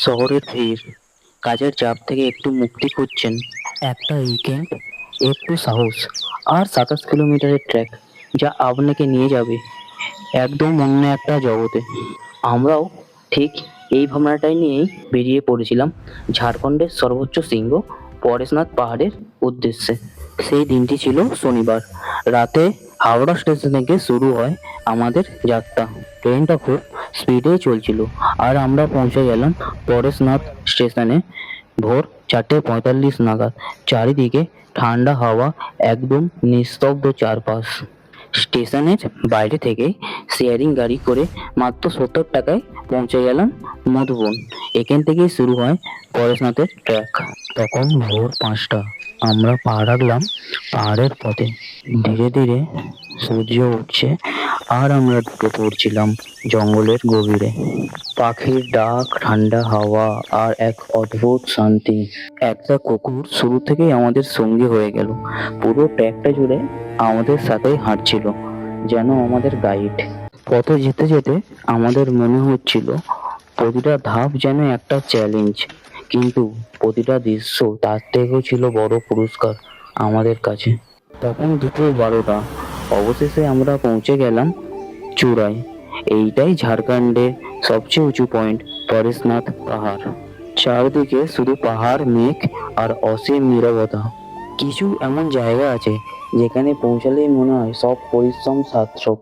শহরের ভিড়, কাজের চাপ থেকে একটু মুক্তি খুঁজছেন, একটা উইকেন্ড, একটু সাহস, আর 27 কিলোমিটারের ট্র্যাক যা আপনাকে নিয়ে যাবে একদম অন্য একটা জগতে। আমরাও ঠিক এই ভাবনাটাই নিয়েই বেরিয়ে পড়েছিলাম ঝাড়খণ্ডের সর্বোচ্চ শৃঙ্গ পরেশনাথ পাহাড়ের উদ্দেশ্যে। সেই দিনটি ছিল শনিবার রাতে। হাওড়া স্টেশন থেকে শুরু হয় আমাদের যাত্রা। ট্রেনটা খুব স্পিডেই চলছিল, আর আমরা পৌঁছে গেলাম পরেশনাথ স্টেশনে ভোর 4:45 নাগাদ। চারিদিকে ঠান্ডা হাওয়া, একদম নিস্তব্ধ চারপাশ। স্টেশনের বাইরে থেকে শেয়ারিং গাড়ি করে মাত্র 70 টাকায় পৌঁছে গেলাম মধুবন। এখান থেকেই শুরু হয় পরেশনাথের ট্র্যাক। তখন ভোর 5টা। আমরা পা রাখলাম পাহাড়ের পথে। ধীরে ধীরে সূর্য উঠছে, আর আমরা ঢুকে পড়ছিলাম জঙ্গলের গভীরে। পাখির ডাক, ঠান্ডা হাওয়া, আর এক অদ্ভুত শান্তি। একটা কুকুর শুরু থেকেই আমাদের সঙ্গী হয়ে গেল। পুরো ট্র্যাকটা জুড়ে আমাদের সাথেই হাঁটছিল, যেন আমাদের গাইড। পথে যেতে যেতে আমাদের মনে হচ্ছিল প্রতিটা ধাপ যেন একটা চ্যালেঞ্জ, কিন্তু প্রতিটা দৃশ্য তার থেকেও ছিল বড় পুরস্কার আমাদের কাছে। তখন দুপুর 12টা। অবশেষে আমরা পৌঁছে গেলাম চূড়ায়। এইটাই ঝাড়খণ্ডের সবচেয়ে উঁচু পয়েন্ট, পরেশনাথ পাহাড়। চারদিকে শুধু পাহাড়, মেঘ আর অসীম নীরবতা। কিছু এমন জায়গা আছে যেখানে পৌঁছালেই মনে হয় সব পরিশ্রম সার্থক।